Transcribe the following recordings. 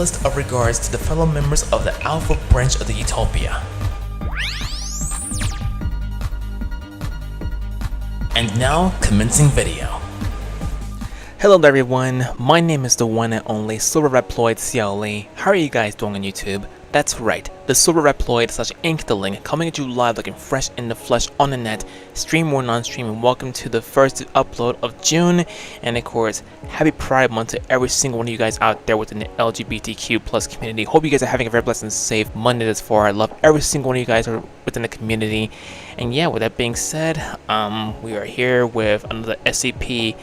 list of regards to the fellow members of the Alpha branch of the Utopia. And now, commencing video. Hello there everyone, my name is the one and only Silverreploid CLE. How are you guys doing on YouTube? That's right, the Silverreploid / Ink the Link coming at you live looking fresh in the flesh on the net, stream or non-stream, and welcome to the first upload of June. And of course, happy Pride Month to every single one of you guys out there within the LGBTQ plus community. Hope you guys are having a very blessed and safe Monday this far. I love every single one of you guys who are within the community. And yeah, with that being said, we are here with another SCP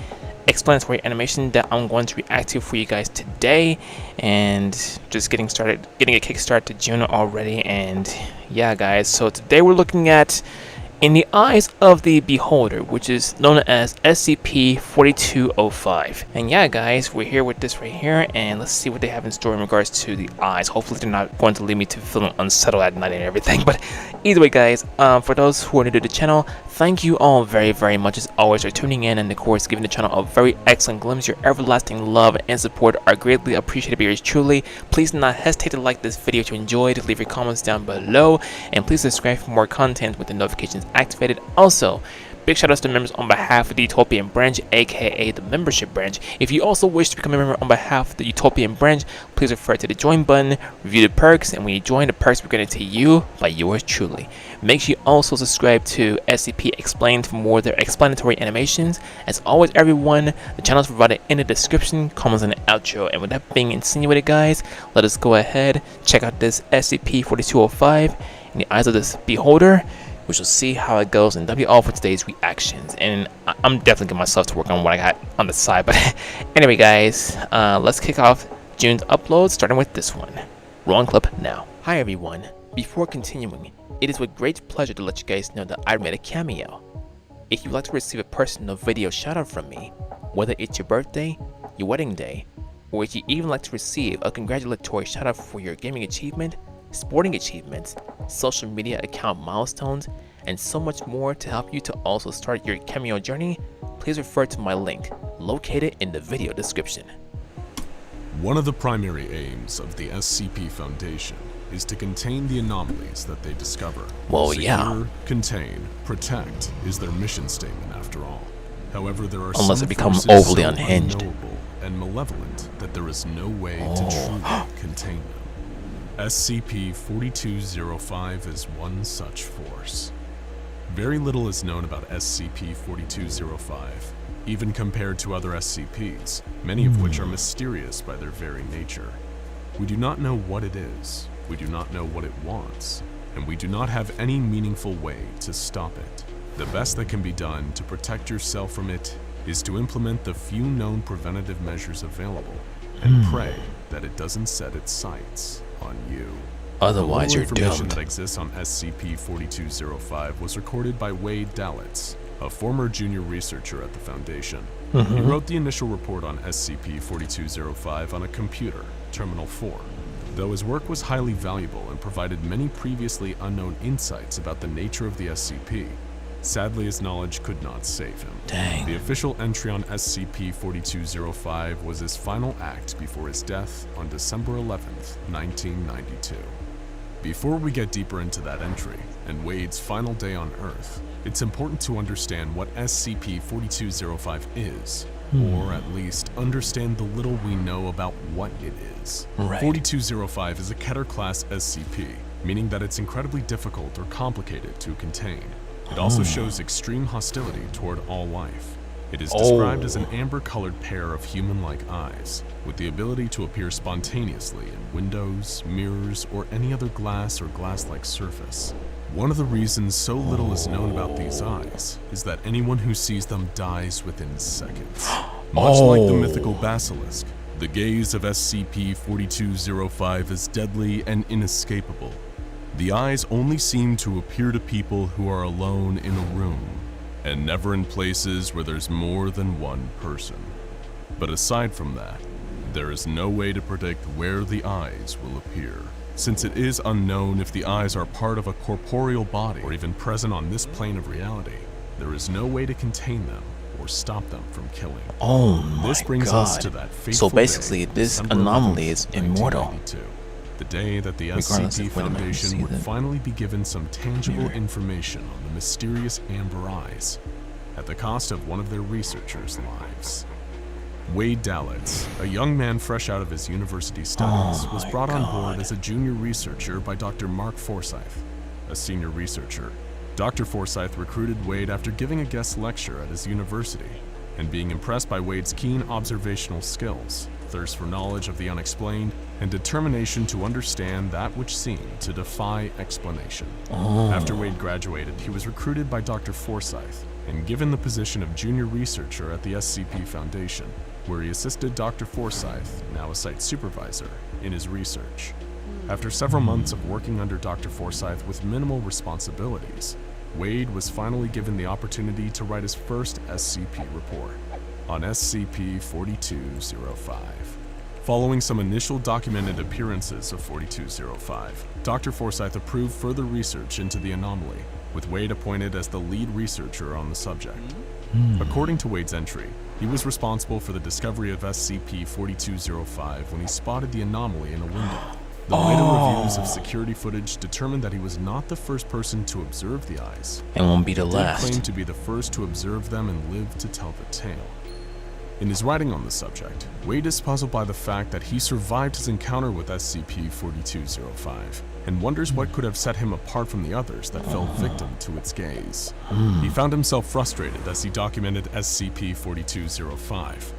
explanatory animation that I'm going to react to for you guys today, and just getting a kickstart to June already. And yeah guys, so today we're looking at In the Eyes of the Beholder, which is known as SCP-4205. And yeah guys, we're here with this right here, and let's see what they have in store in regards to the eyes. Hopefully they're not going to leave me to feeling unsettled at night and everything. But either way guys, for those who are new to the channel, thank you all very much as always for tuning in, and of course giving the channel a very excellent glimpse. Your everlasting love and support are greatly appreciated by yours truly. Please do not hesitate to like this video to enjoy, to leave your comments down below, and please subscribe for more content with the notifications activated. Also, big shout outs to members on behalf of the Utopian branch, aka the membership branch. If you also wish to become a member on behalf of the Utopian branch, please refer to the join button, review the perks, and when you join, the perks will be granted to you by yours truly. Make sure you also subscribe to SCP Explained for more of their explanatory animations. As always everyone, the channel is provided in the description, comments, and the outro. And with that being insinuated guys, let us go ahead, check out this SCP-4205 in the Eyes of this Beholder. We shall see how it goes, and that'll be all for today's reactions. And I'm definitely getting myself to work on what I got on the side. But anyway guys, let's kick off June's upload, starting with this one. Rolling clip now. Hi everyone, before continuing, it is with great pleasure to let you guys know that I made a cameo. If you'd like to receive a personal video shout out from me, whether it's your birthday, your wedding day, or if you even like to receive a congratulatory shout out for your gaming achievement, sporting achievements, social media account milestones, and so much more to help you to also start your cameo journey, please refer to my link located in the video description. One of the primary aims of the SCP Foundation is to contain the anomalies that they discover. Well, Secure, yeah. Contain, protect is their mission statement after all. However, there are Unless some it becomes forces overly so unhinged unknowable and malevolent that there is no way to truly contain them. SCP-4205 is one such force. Very little is known about SCP-4205, even compared to other SCPs, many of which are mysterious by their very nature. We do not know what it is, we do not know what it wants, and we do not have any meaningful way to stop it. The best that can be done to protect yourself from it is to implement the few known preventative measures available, and pray that it doesn't set its sights on you. Otherwise you're information doomed. that exists on SCP-4205 was recorded by Wade Dalitz, a former junior researcher at the Foundation. He wrote the initial report on SCP-4205 on a computer, Terminal 4. Though his work was highly valuable and provided many previously unknown insights about the nature of the SCP, sadly his knowledge could not save him. Dang. The official entry on SCP-4205 was his final act before his death on December 11th, 1992. Before we get deeper into that entry, and Wade's final day on Earth, it's important to understand what SCP-4205 is, or at least understand the little we know about what it is. Right. 4205 is a Keter-class SCP, meaning that it's incredibly difficult or complicated to contain. It also shows extreme hostility toward all life. It is described as an amber-colored pair of human-like eyes, with the ability to appear spontaneously in windows, mirrors, or any other glass or glass-like surface. One of the reasons so little is known about these eyes is that anyone who sees them dies within seconds. Much like the mythical basilisk, the gaze of SCP-4205 is deadly and inescapable. The eyes only seem to appear to people who are alone in a room, and never in places where there's more than one person. But aside from that, there is no way to predict where the eyes will appear. Since it is unknown if the eyes are part of a corporeal body or even present on this plane of reality, there is no way to contain them or stop them from killing. Oh my This brings god. us to that fateful So basically, day, this December anomaly 11th, is immortal. 1992, the day that the Regardless SCP of whether or not you see Foundation would them. finally be given some tangible Mirror. information on the mysterious amber eyes, at the cost of one of their researchers' lives. Wade Dalitz, a young man fresh out of his university studies, Oh was my brought on God. board as a junior researcher by Dr. Mark Forsyth, a senior researcher. Dr. Forsyth recruited Wade after giving a guest lecture at his university and being impressed by Wade's keen observational skills, thirst for knowledge of the unexplained, and determination to understand that which seemed to defy explanation. After Wade graduated, he was recruited by Dr. Forsyth and given the position of junior researcher at the SCP Foundation, where he assisted Dr. Forsyth, now a site supervisor, in his research. After several months of working under Dr. Forsyth with minimal responsibilities, Wade was finally given the opportunity to write his first SCP report on SCP-4205. Following some initial documented appearances of 4205, Dr. Forsyth approved further research into the anomaly, with Wade appointed as the lead researcher on the subject. According to Wade's entry, he was responsible for the discovery of SCP-4205 when he spotted the anomaly in a window. The later reviews of security footage determined that he was not the first person to observe the eyes. And won't be the He did last. claim to be the first to observe them and live to tell the tale. In his writing on the subject, Wade is puzzled by the fact that he survived his encounter with SCP-4205 and wonders what could have set him apart from the others that fell victim to its gaze. He found himself frustrated as he documented SCP-4205,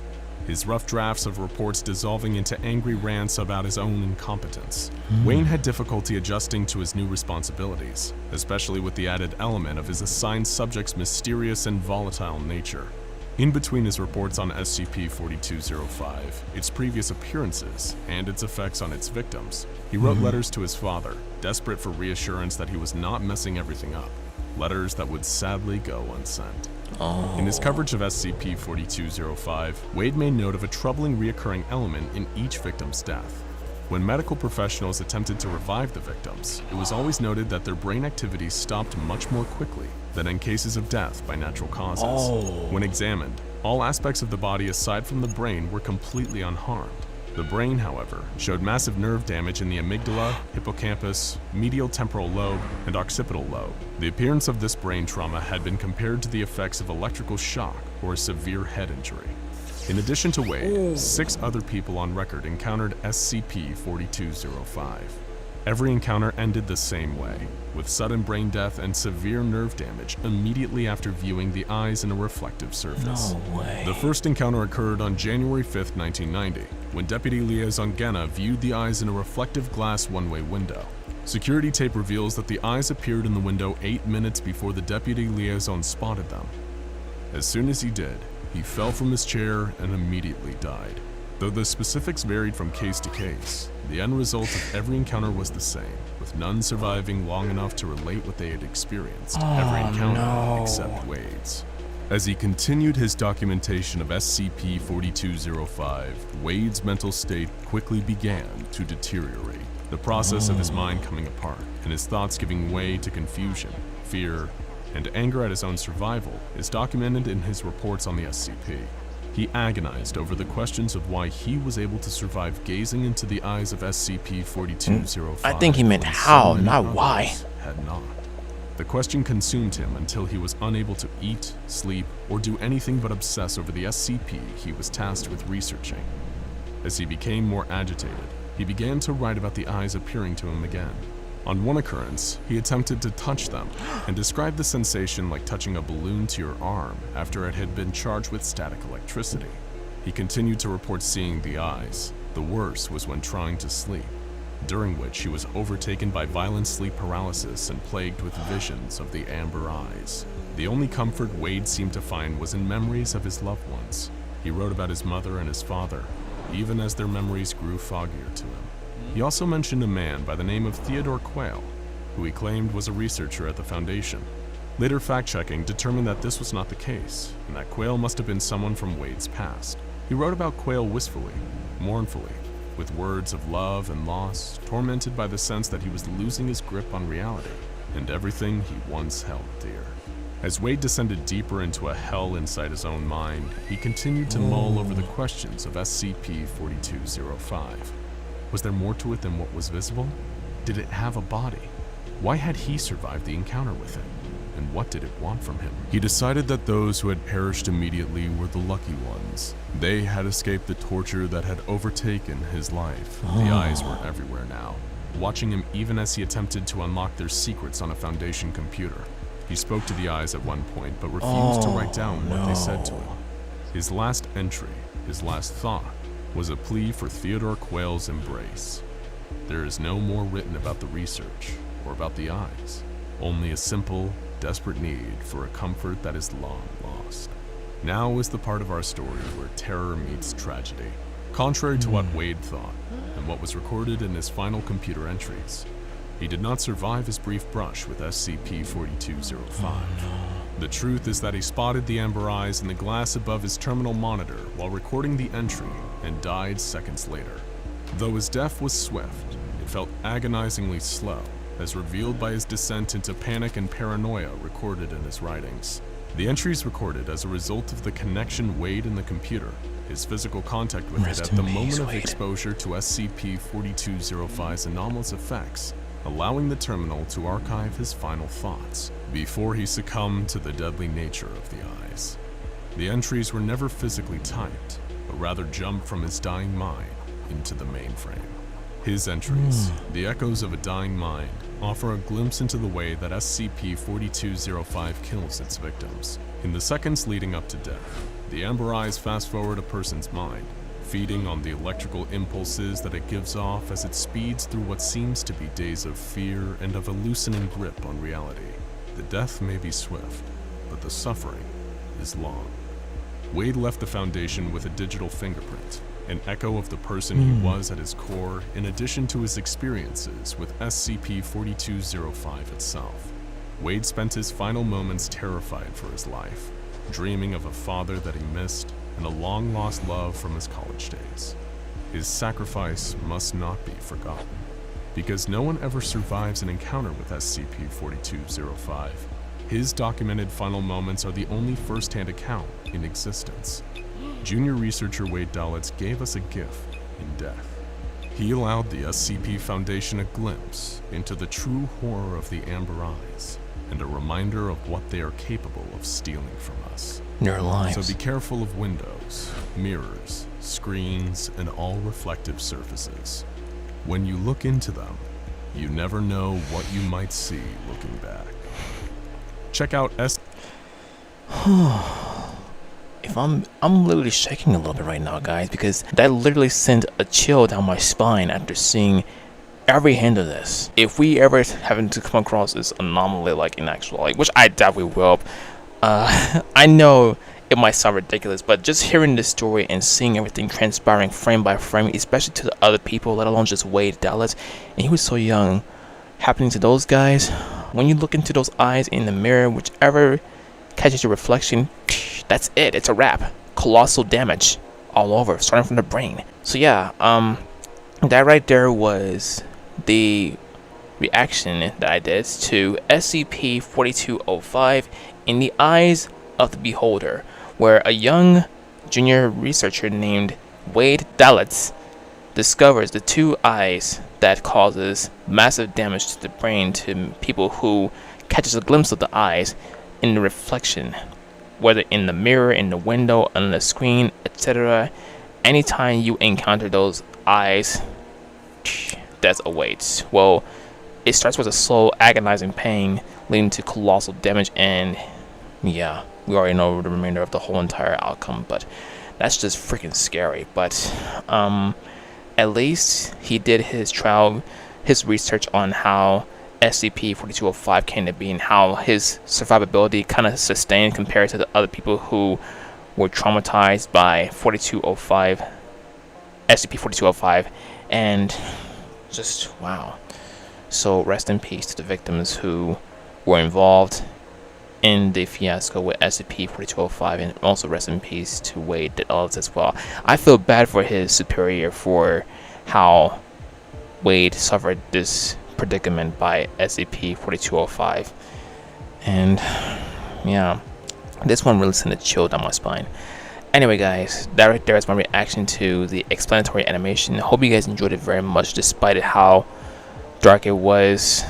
his rough drafts of reports dissolving into angry rants about his own incompetence. Wayne had difficulty adjusting to his new responsibilities, especially with the added element of his assigned subject's mysterious and volatile nature. In between his reports on SCP-4205, its previous appearances, and its effects on its victims, he wrote letters to his father, desperate for reassurance that he was not messing everything up. Letters that would sadly go unsent. In his coverage of SCP-4205, Wade made note of a troubling reoccurring element in each victim's death. When medical professionals attempted to revive the victims, it was always noted that their brain activity stopped much more quickly than in cases of death by natural causes. When examined, all aspects of the body aside from the brain were completely unharmed. The brain, however, showed massive nerve damage in the amygdala, hippocampus, medial temporal lobe, and occipital lobe. The appearance of this brain trauma had been compared to the effects of electrical shock or a severe head injury. In addition to Wade, 6 other people on record encountered SCP-4205. Every encounter ended the same way, with sudden brain death and severe nerve damage immediately after viewing the eyes in a reflective surface. No way. The first encounter occurred on January 5, 1990, when Deputy Liaison Genna viewed the eyes in a reflective glass one-way window. Security tape reveals that the eyes appeared in the window 8 minutes before the Deputy Liaison spotted them. As soon as he did, he fell from his chair and immediately died. Though the specifics varied from case to case, the end result of every encounter was the same, with none surviving long enough to relate what they had experienced every encounter except Wade's. As he continued his documentation of SCP-4205, Wade's mental state quickly began to deteriorate, the process of his mind coming apart and his thoughts giving way to confusion, fear, and anger at his own survival is documented in his reports on the SCP. He agonized over the questions of why he was able to survive gazing into the eyes of SCP-4205. I think he meant when how, so many not others why. had not. The question consumed him until he was unable to eat, sleep, or do anything but obsess over the SCP he was tasked with researching. As he became more agitated, he began to write about the eyes appearing to him again. On one occurrence, he attempted to touch them and described the sensation like touching a balloon to your arm after it had been charged with static electricity. He continued to report seeing the eyes. The worst was when trying to sleep, during which he was overtaken by violent sleep paralysis and plagued with visions of the amber eyes. The only comfort Wade seemed to find was in memories of his loved ones. He wrote about his mother and his father, even as their memories grew foggier to him. He also mentioned a man by the name of Theodore Quayle, who he claimed was a researcher at the Foundation. Later fact-checking determined that this was not the case, and that Quayle must have been someone from Wade's past. He wrote about Quayle wistfully, mournfully, with words of love and loss, tormented by the sense that he was losing his grip on reality and everything he once held dear. As Wade descended deeper into a hell inside his own mind, he continued to mull over the questions of SCP-4205. Was there more to it than what was visible? Did it have a body? Why had he survived the encounter with it? And what did it want from him? He decided that those who had perished immediately were the lucky ones. They had escaped the torture that had overtaken his life. The eyes were everywhere now, watching him even as he attempted to unlock their secrets on a Foundation computer. He spoke to the eyes at one point, but refused to write down what they said to him. His last entry, his last thought, was a plea for Theodore Quayle's embrace. There is no more written about the research or about the eyes, only a simple, desperate need for a comfort that is long lost. Now is the part of our story where terror meets tragedy. Contrary to what Wade thought, and what was recorded in his final computer entries, he did not survive his brief brush with SCP-4205. The truth is that he spotted the amber eyes in the glass above his terminal monitor while recording the entry and died seconds later. Though his death was swift, it felt agonizingly slow, as revealed by his descent into panic and paranoia recorded in his writings. The entries recorded as a result of the connection Wade in the computer, his physical contact with it at the moment of exposure to SCP-4205's anomalous effects, allowing the terminal to archive his final thoughts before he succumbed to the deadly nature of the eyes. The entries were never physically typed, but rather jumped from his dying mind into the mainframe. His entries, the echoes of a dying mind, offer a glimpse into the way that SCP-4205 kills its victims. In the seconds leading up to death, the amber eyes fast-forward a person's mind, feeding on the electrical impulses that it gives off as it speeds through what seems to be days of fear and of a loosening grip on reality. The death may be swift, but the suffering is long. Wade left the Foundation with a digital fingerprint, an echo of the person he was at his core, in addition to his experiences with SCP-4205 itself. Wade spent his final moments terrified for his life, dreaming of a father that he missed and a long-lost love from his college days. His sacrifice must not be forgotten, because no one ever survives an encounter with SCP-4205. His documented final moments are the only first-hand account in existence. Junior researcher Wade Dalitz gave us a gift in death. He allowed the SCP Foundation a glimpse into the true horror of the amber eyes, and a reminder of what they are capable of stealing from us. Their lives. So be careful of windows, mirrors, screens, and all reflective surfaces. When you look into them, you never know what you might see looking back. Check out If I'm literally shaking a little bit right now, guys, because that literally sent a chill down my spine after seeing every hint of this. If we ever happen to come across this anomaly, like in actual, like, which I definitely will, I know it might sound ridiculous, but just hearing this story and seeing everything transpiring frame by frame, especially to the other people, let alone just Wade Dalitz, and he was so young, happening to those guys, when you look into those eyes in the mirror, whichever catches your reflection, that's it, it's a wrap. Colossal damage all over, starting from the brain. So yeah, that right there was the reaction that I did to SCP-4205 in the eyes of the beholder, where a young junior researcher named Wade Dalitz discovers the two eyes that causes massive damage to the brain to people who catches a glimpse of the eyes in the reflection, whether in the mirror, in the window, on the screen, etc. Anytime you encounter those eyes, death awaits. Well, it starts with a slow, agonizing pain, leading to colossal damage, and yeah, we already know the remainder of the whole entire outcome, but that's just freaking scary. But at least he did his research on how SCP-4205 came to be and how his survivability kind of sustained compared to the other people who were traumatized by SCP-4205, and just wow. So rest in peace to the victims who were involved in the fiasco with SCP-4205, and also rest in peace to Wade Dalitz as well. I feel bad for his superior for how Wade suffered this predicament by SCP-4205, and yeah, this one really sent a chill down my spine. Anyway guys, that right there is my reaction to the explanatory animation. Hope you guys enjoyed it very much despite how dark it was.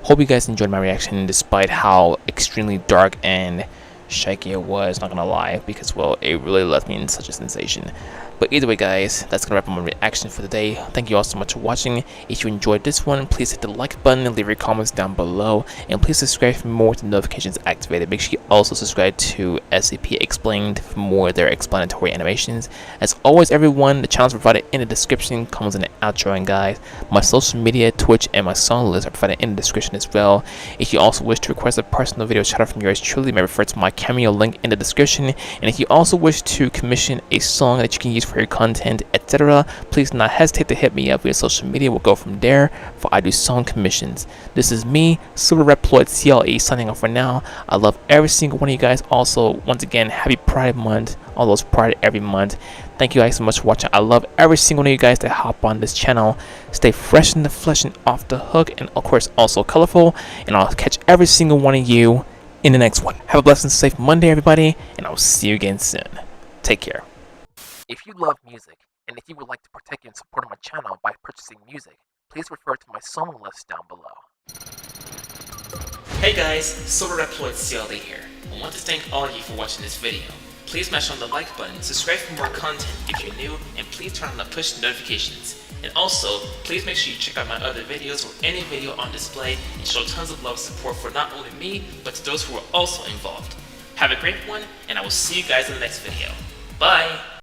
Hope you guys enjoyed my reaction despite how extremely dark and shaky it was, not gonna lie, because well, it really left me in such a sensation. But either way guys, that's gonna wrap up my reaction for the day. Thank you all so much for watching. If you enjoyed this one, please hit the like button and leave your comments down below, and please subscribe for more with the notifications activated. Make sure you also subscribe to SCP Explained for more of their explanatory animations. As always everyone, the channels provided in the description, comes in the outro, and guys, my social media, Twitch, and my song list are provided in the description as well. If you also wish to request a personal video shout out from yours truly, you may refer to my Cameo link in the description. And if you also wish to commission a song that you can use for your content, etc., please do not hesitate to hit me up via social media. We'll go from there, for I do song commissions. This is me, Silverreploid CLE, signing off for now. I love every single one of you guys. Also, once again, happy Pride Month, all those Pride every month. Thank you guys so much for watching. I love every single one of you guys that hop on this channel. Stay fresh in the flesh and off the hook, and of course also colorful, and I'll catch every single one of you in the next one. Have a blessed and safe Monday everybody, and I'll see you again soon. Take care. If you love music, and if you would like to partake in support of my channel by purchasing music, please refer to my song list down below. Hey guys, Silverreploid CLE here. I want to thank all of you for watching this video. Please smash on the like button, subscribe for more content if you're new, and please turn on the push notifications. And also, please make sure you check out my other videos or any video on display and show tons of love and support for not only me, but to those who are also involved. Have a great one, and I will see you guys in the next video. Bye!